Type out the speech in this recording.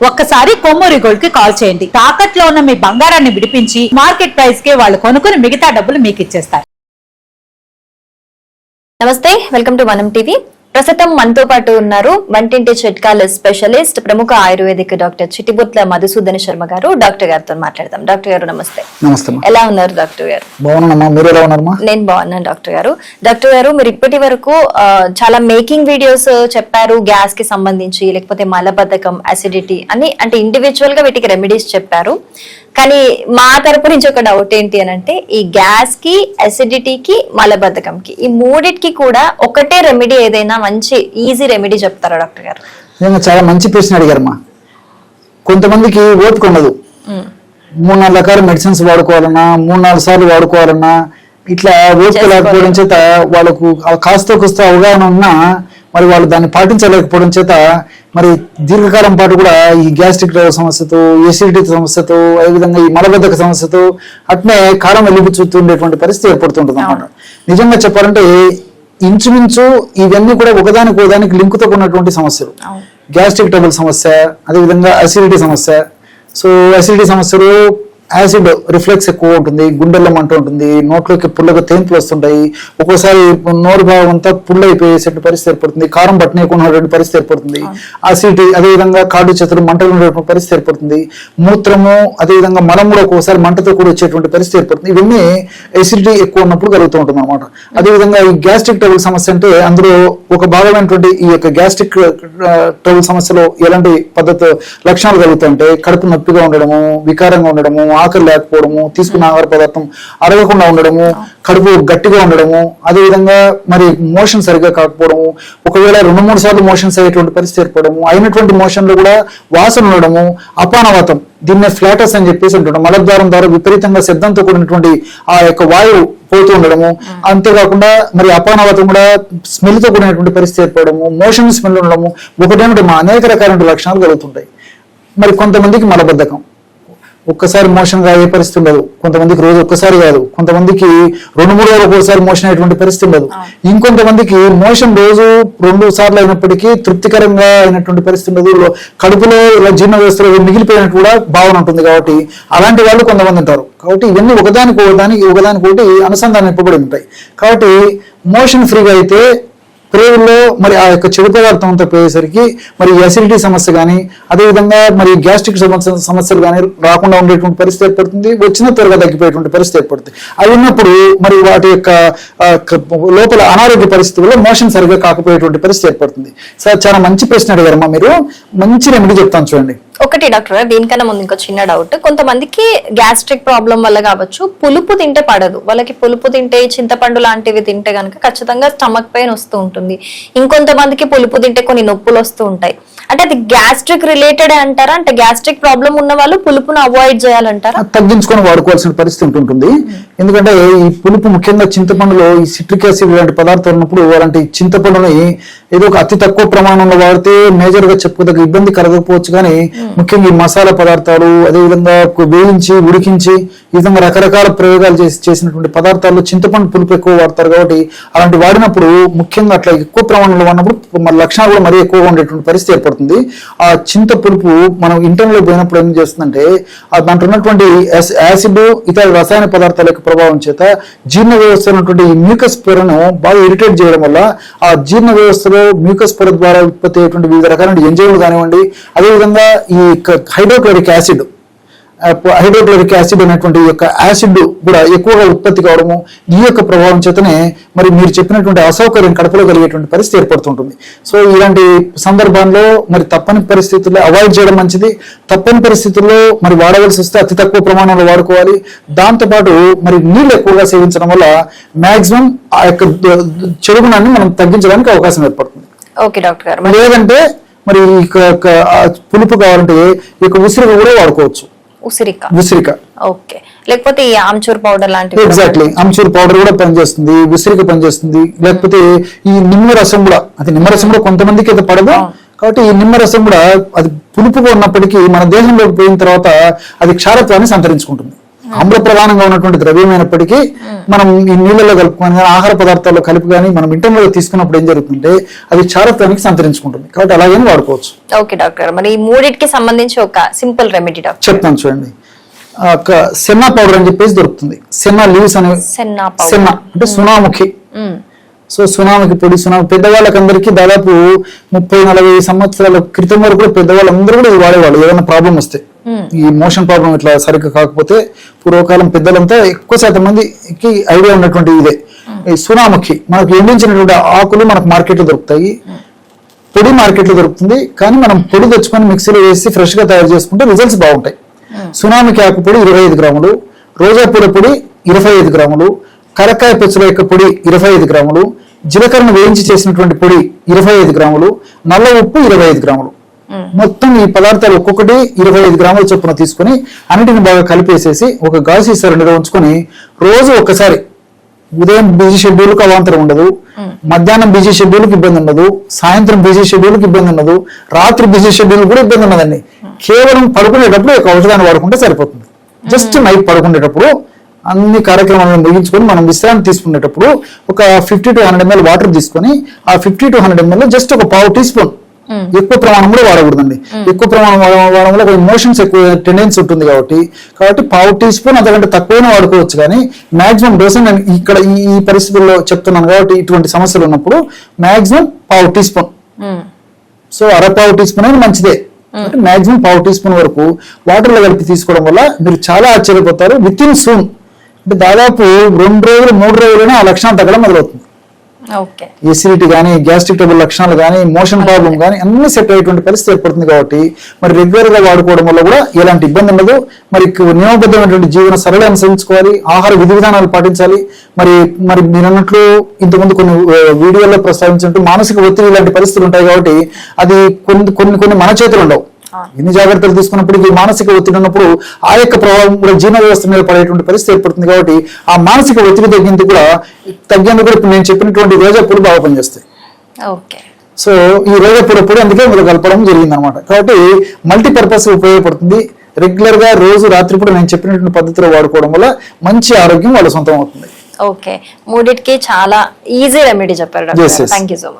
ఒక్కసారి కొమ్మూరి గోల్డ్ కి కాల్ చేయండి. తాకట్లో ఉన్న మీ బంగారాన్ని విడిపించి మార్కెట్ ప్రైస్ కి వాళ్ళు కొనుక్కుని మిగతా డబ్బులు మీకు ఇచ్చేస్తారు. నమస్తే, వెల్కమ్ టు మనం టీవీ. ప్రస్తుతం మనతో పాటు ఉన్నారు వంటింటి చిట్కాల స్పెషలిస్ట్, ప్రముఖ ఆయుర్వేదిక్ డాక్టర్ చిటిబుట్ల మధుసూదన్ శర్మ గారు. డాక్టర్ గారితో మాట్లాడదాం. డాక్టర్ గారు నమస్తే. నమస్తే. ఎలా ఉన్నారు డాక్టర్ గారు? బాగున్నానమ్మా, మీరు ఎలా ఉన్నారమ్మా? నేను బాగున్నాను డాక్టర్ గారు. డాక్టర్ గారు, మీరు ఇప్పటి వరకు చాలా మేకింగ్ వీడియోస్ చెప్పారు, గ్యాస్ కి సంబంధించి, లేకపోతే మలబద్ధకం, అసిడిటీ అని, అంటే ఇండివిజువల్ గా వీటికి రెమెడీస్ చెప్పారు. కానీ మా తరపు నుంచి ఒక డౌట్ ఏంటి అని అంటే, ఈ గ్యాస్ కి, అసిడిటీకి, మలబద్ధకంకి, ఈ మూడిటికి కూడా ఒకటే రెమెడీ, ఏదైనా మంచి ఈజీ రెమెడీ చెప్తారా డాక్టర్ గారు? చాలా మంచి ప్రశ్న అడిగారమ్మా. కొంతమందికి ఓపిక ఉండదు, 3-4 రకాల మెడిసిన్స్ వాడుకోవాలన్నా, 3-4 సార్లు వాడుకోవాలన్నా, ఇట్లా ఓపిక లేకపోవడం చేత వాళ్ళకు కాస్త కోస్త అవగాహన ఉన్నా మరి వాళ్ళు దాన్ని పాటించలేకపోవడం చేత మరి దీర్ఘకాలం పాటు కూడా ఈ గ్యాస్ట్రిక్ సమస్యతో, ఎసిడిటీ సమస్యతో, అదేవిధంగా ఈ మలబద్ధక సమస్యతో అట్నే కాలం వెలిపుచ్చుతుండేటువంటి పరిస్థితి ఏర్పడుతుంటుంది అన్నమాట. నిజంగా చెప్పాలంటే ఇంచుమించు ఇవన్నీ కూడా ఒకదానికి లింకుతో ఉన్నటువంటి సమస్యలు. గ్యాస్ట్రిక్ ట్రబుల్ సమస్య, అదేవిధంగా అసిడిటీ సమస్య. సో అసిడిటీ సమస్యలు యాసిడ్ రిఫ్లెక్స్ ఎక్కువ ఉంటుంది, గుండెల్లో మంట ఉంటుంది, నోట్లోకి పుల్లగా తేంపులు వస్తుంటాయి, ఒక్కోసారి నోరు భాగం అంతా పుల్ల అయిపోయేటువంటి పరిస్థితి ఏర్పడుతుంది, కారం పట్టనేకున్నటువంటి పరిస్థితి ఏర్పడుతుంది, అసిడిటీ, అదేవిధంగా కాళ్ళు చేతులు మంటలు ఉండేటువంటి పరిస్థితి ఏర్పడుతుంది, మూత్రము అదేవిధంగా మలం కూడా ఒక్కోసారి మంటతో కూడా వచ్చేటువంటి పరిస్థితి ఏర్పడుతుంది. ఇవన్నీ ఎసిడిటీ ఎక్కువ ఉన్నప్పుడు కలుగుతూ ఉంటుంది అనమాట. అదేవిధంగా ఈ గ్యాస్ట్రిక్ ట్రబుల్ సమస్య అంటే అందులో ఒక భాగమైనటువంటి ఈ యొక్క గ్యాస్ట్రిక్ ట్రబుల్ సమస్యలో ఎలాంటి పద్ధతి లక్షణాలు కలుగుతాయంటే, కడుపు నొప్పిగా ఉండడము, వికారంగా ఉండడము, ఆకలి లేకపోవడము, తీసుకున్న ఆహార పదార్థం అరగకుండా ఉండడము, కడుపు గట్టిగా ఉండడము, అదేవిధంగా మరి మోషన్ సరిగ్గా కాకపోవడము, ఒకవేళ 2-3 సార్లు మోషన్స్ అయ్యేటువంటి పరిస్థితి ఏర్పడము, అయినటువంటి మోషన్లు కూడా వాసన ఉండడము, అపానవాతం, దీన్నే ఫ్లాటస్ అని చెప్పేసి ఉంటుండడం, మలద్వారం ద్వారా విపరీతంగా శబ్దంతో కూడినటువంటి ఆ యొక్క వాయువు పోతూ ఉండడము, అంతేకాకుండా మరి అపానవాతం కూడా స్మెల్ తో కూడినటువంటి పరిస్థితి ఏర్పడము, మోషన్ స్మెల్ ఉండడము, ఒకటేమిటి అనేక రకాలైన లక్షణాలు కలుగుతుంటాయి. మరి కొంతమందికి మలబద్ధకం, ఒక్కసారి మోషన్ గా అయ్యే పరిస్థితి ఉండదు, కొంతమందికి రోజు ఒక్కసారి కాదు, కొంతమందికి 2-3 రోజులు ఒక్కోసారి మోషన్ అయ్యేటువంటి పరిస్థితి ఉండదు, ఇంకొంతమందికి మోషన్ రోజు 2 సార్లు అయినప్పటికీ తృప్తికరంగా అయినటువంటి పరిస్థితి ఉండదు, కడుపులో ఇలా జీర్ణ వ్యవస్థలో మిగిలిపోయినట్టు కూడా భావన ఉంటుంది. కాబట్టి అలాంటి వాళ్ళు కొంతమంది ఉంటారు. కాబట్టి ఇవన్నీ ఒకదానికొకటి అనుసంధానింపబడి ఉంటాయి. కాబట్టి మోషన్ ఫ్రీగా అయితే ప్రేగుల్లో మరి ఆ యొక్క చెడు పదార్థం అంతా పోయేసరికి మరి అసిడిటీ సమస్య కానీ, అదేవిధంగా మరి గ్యాస్ట్రిక్ సమస్యలు కానీ రాకుండా ఉండేటువంటి పరిస్థితి ఏర్పడుతుంది, వచ్చిన త్వరగా తగ్గిపోయేటువంటి పరిస్థితి ఏర్పడుతుంది. అవి ఉన్నప్పుడు మరి వాటి యొక్క లోపల అనారోగ్య పరిస్థితుల్లో మోషన్ సరిగ్గా కాకపోయేటువంటి పరిస్థితి ఏర్పడుతుంది. సార్, చాలా మంచి ప్రశ్న అడిగారమ్మా మీరు. మంచి రెమెడీ చెప్తాను చూడండి. ఒకటి డాక్టర్, దీనికన్నా ముందు ఇంకో చిన్న డౌట్. కొంతమందికి గ్యాస్ట్రిక్ ప్రాబ్లం వల్ల కావచ్చు, పులుపు తింటే పడదు వాళ్ళకి. పులుపు తింటే, చింతపండు లాంటివి తింటే కనుక ఖచ్చితంగా స్టమక్ పెయిన్ వస్తూ ఉంటుంది. ఇంకొంతమందికి పులుపు తింటే కొన్ని నొప్పులు వస్తూ ఉంటాయి. అంటే అది గ్యాస్ట్రిక్ రిలేటెడ్ అంటారా? అంటే గ్యాస్ట్రిక్ ప్రాబ్లం ఉన్న వాళ్ళు పులుపును అవాయిడ్ చేయాలంటారా? తగ్గించుకొని వాడుకోవాల్సిన పరిస్థితి ఉంటుంది. ఎందుకంటే ఈ పులుపు ముఖ్యంగా చింతపండులో ఈ సిట్రిక్ యాసిడ్ లాంటి పదార్థాలు ఉన్నప్పుడు అలాంటి చింతపండుని ఏదో ఒక అతి తక్కువ ప్రమాణంలో వాడితే మేజర్ గా చెప్పుకోదగ్గ ఇబ్బంది కలగకపోవచ్చు. కానీ ముఖ్యంగా ఈ మసాలా పదార్థాలు, అదేవిధంగా వేయించి ఉడికించి ఈ విధంగా రకరకాల ప్రయోగాలు చేసినటువంటి పదార్థాల్లో చింతపండు పులుపు ఎక్కువ వాడతారు. కాబట్టి అలాంటి వాడినప్పుడు ముఖ్యంగా అట్లా ఎక్కువ ప్రమాణంలో వాడినప్పుడు మన లక్షణాలు కూడా మరీ ఎక్కువగా ఉండేటువంటి పరిస్థితి ఏర్పడుతుంది. ఆ చింత పులుపు మనం ఇంటర్లో పోయినప్పుడు ఏం చేస్తుందంటే, దాంట్లో ఉన్నటువంటి యాసిడ్, ఇతర రసాయన పదార్థాల యొక్క ప్రభావం చేత జీర్ణ వ్యవస్థ ఉన్నటువంటి ఈ మ్యూకస్ పొరను బాగా ఇరిటేట్ చేయడం వల్ల ఆ జీర్ణ వ్యవస్థలో మ్యూకస్ పొర ద్వారా ఉత్పత్తి అయ్యేటువంటి వివిధ రకాల ఎంజైమ్లు కానివ్వండి, అదేవిధంగా ఈ హైడ్రోక్లోరిక్ యాసిడ్ అనేటువంటి యొక్క యాసిడ్ కూడా ఎక్కువగా ఉత్పత్తి కావడము, ఈ యొక్క ప్రభావం చేతనే మరి మీరు చెప్పినటువంటి అసౌకర్యం కడుపులో కలిగేటువంటి పరిస్థితి ఏర్పడుతుంటుంది. సో ఇలాంటి సందర్భాల్లో మరి తప్పని పరిస్థితుల్లో అవాయిడ్ చేయడం మంచిది. తప్పని పరిస్థితుల్లో మరి వాడవలసి వస్తే అతి తక్కువ ప్రమాణంలో వాడుకోవాలి. దాంతోపాటు మరి నీళ్ళు ఎక్కువగా సేవించడం వల్ల మాక్సిమం ఆ యొక్క చెడుగుణాన్ని మనం తగ్గించడానికి అవకాశం ఏర్పడుతుంది. ఓకే డాక్టర్ గారు. లేదంటే మరి పులుపు కావాలంటే ఈ యొక్క ఉసిరిక కూడా వాడుకోవచ్చు. ఉసిరిక, ఓకే. లేకపోతే ఈ ఆమ్చూర్ పౌడర్ లాంటివి. ఎగ్జాక్ట్లీ, ఆమ్చూర్ పౌడర్ కూడా పనిచేస్తుంది, ఉసిరిక పనిచేస్తుంది. లేకపోతే ఈ నిమ్మరసం కూడా, అది నిమ్మరసం కూడా కొంతమందికి అయితే పడదు. కాబట్టి ఈ నిమ్మరసం కూడా అది పులుపుగా ఉన్నప్పటికీ మన దేహంలోకి పోయిన తర్వాత అది క్షారత్వాన్ని సంతరించుకుంటుంది. ఆమ్ల ప్రధానంగా ఉన్నటువంటి ద్రవ్యమైనప్పటికీ మనం ఈ నీళ్ళలో కలుపుకొని కానీ ఆహార పదార్థాల్లో కలిపి కానీ మనం ఇంటర్లో తీసుకున్నప్పుడు ఏం జరుగుతుంటే అది చారత్వానికి సంతరించుకుంటుంది, కాబట్టి అలాగే వాడుకోవచ్చు. ఓకే డాక్టర్, మరి ఈ మూడింటికి సంబంధించి ఒక సింపుల్ రెమెడీ డాక్టర్ చెప్తాను చూడండి. సెన్నా పౌడర్ అని చెప్పేసి దొరుకుతుంది. సెన్నా లీవ్స్ అనే సెన్నా అంటే సునాముఖి. సో సునాముఖి పొడి, పెద్దవాళ్ళకందరికీ దాదాపు 30-40 సంవత్సరాల క్రితం వరకు కూడా పెద్దవాళ్ళందరూ కూడా ఇది వాడేవాళ్ళు ఏదైనా ప్రాబ్లం వస్తే. ఈ మోషన్ ప్రాబ్లం ఇట్లా సరిగ్గా కాకపోతే పూర్వకాలం పెద్దలంతా ఎక్కువ శాతం మందికి ఐడియా ఉన్నటువంటి ఇదే ఈ సునాముఖి. మనకు ఎండించినటువంటి ఆకులు మనకు మార్కెట్లో దొరుకుతాయి, పొడి మార్కెట్లో దొరుకుతుంది. కానీ మనం పొడి తెచ్చుకొని మిక్సీలో వేసి ఫ్రెష్ గా తయారు చేసుకుంటే రిజల్ట్స్ బాగుంటాయి. సునామికి ఆకు పొడి 25 గ్రాములు, రోజా పూల పొడి 25 గ్రాములు, కరక్కాయ పెచ్చుల యొక్క పొడి 25 గ్రాములు, జీలకర్రను వేయించి చేసినటువంటి పొడి 25 గ్రాములు, నల్ల ఉప్పు 25 గ్రాములు. మొత్తం ఈ పదార్థాలు ఒక్కొక్కటి 25 గ్రాముల చొప్పున తీసుకుని అన్నిటిని బాగా కలిపేసేసి ఒక గాజు సీసాలో నిల్వ ఉంచుకొని రోజు ఒక్కసారి, ఉదయం బిజీ షెడ్యూల్కి అవాంతరం ఉండదు, మధ్యాహ్నం బిజీ షెడ్యూల్కి ఇబ్బంది ఉండదు, సాయంత్రం బిజీ షెడ్యూల్కి ఇబ్బంది ఉండదు, రాత్రి బిజీ షెడ్యూల్ కూడా ఇబ్బంది ఉండదండి. కేవలం పడుకునేటప్పుడు ఒక ఔషధాన్ని వాడుకుంటే సరిపోతుంది. జస్ట్ నైట్ పడుకునేటప్పుడు అన్ని కార్యక్రమాలను ముగించుకొని మనం విశ్రాంతి తీసుకునేటప్పుడు ఒక 50 to 100 ml వాటర్ తీసుకొని ఆ 50 to 100 ml జస్ట్ ఒక పావు టీ స్పూన్, ఎక్కువ ప్రమాణం కూడా వాడకూడదండి. ఎక్కువ ప్రమాణం వాడడం వల్ల ఎమోషన్స్ ఎక్కువ టెండెన్సీ ఉంటుంది కాబట్టి పావు టీ స్పూన్ అంతకంటే తక్కువైనా వాడుకోవచ్చు. కానీ మాక్సిమం డోస్ నేను ఇక్కడ ఈ పరిస్థితుల్లో చెప్తున్నాను కాబట్టి ఇటువంటి సమస్యలు ఉన్నప్పుడు మాక్సిమం పావు టీ స్పూన్, సో అరపావు టీ స్పూన్ అనేది మంచిదే. మాక్సిమం పావు టీ స్పూన్ వరకు వాటర్ లో కలిపి తీసుకోవడం వల్ల మీరు చాలా ఆశ్చర్యపోతారు. విత్ ఇన్ సూన్ అంటే దాదాపు 2 రోజులు 3 రోజులైనా ఆ లక్షణాలు తగ్గడం మొదలవుతుంది. ఎసిడిటీ కానీ, గ్యాస్ట్రిక్ ట్రబుల్ లక్షణాలు కానీ, మోషన్ ప్రాబ్లం కానీ అన్ని సెట్ అయ్యేటువంటి పరిస్థితి ఏర్పడుతుంది. కాబట్టి మరి రెగ్యులర్ గా వాడుకోవడం వల్ల కూడా ఎలాంటి ఇబ్బంది ఉండదు. మరి నియమబద్ధమైనటువంటి జీవన సరళి అనుసరించుకోవాలి, ఆహార విధి విధానాలు పాటించాలి. మరి మీరు అన్నట్లు ఇంతకుముందు కొన్ని వీడియోల్లో ప్రస్తావించినట్టు మానసిక ఒత్తిడి ఇలాంటి పరిస్థితులు ఉంటాయి. కాబట్టి అది కొన్ని మన చేతులు ఉండవు. ఎన్ని జాగ్రత్తలు తీసుకున్నప్పటికీ మానసిక ఒత్తిడి ఉన్నప్పుడు ఆ యొక్క ప్రభావం కూడా జీర్ణ వ్యవస్థ మీద పడేటువంటి పరిస్థితి ఏర్పడుతుంది. కాబట్టి ఆ మానసిక ఒత్తిడి తగ్గేందుకు కూడా ఇప్పుడు నేను చెప్పినటువంటి రోజా పూలు బాగా పనిచేస్తాయి. సో ఈ రోజా పూల పొడి అందుకే మీరు కలపడం జరిగింది అనమాట. కాబట్టి మల్టీపర్పస్ ఉపయోగపడుతుంది. రెగ్యులర్ గా రోజు రాత్రి కూడా నేను చెప్పినటువంటి పద్ధతిలో వాడుకోవడం వల్ల మంచి ఆరోగ్యం వాళ్ళ సొంతం అవుతుంది. ఓకే, మూడిటికి చాలా ఈజీ రెమెడీ చెప్పారు డాక్టర్. Thank you so much.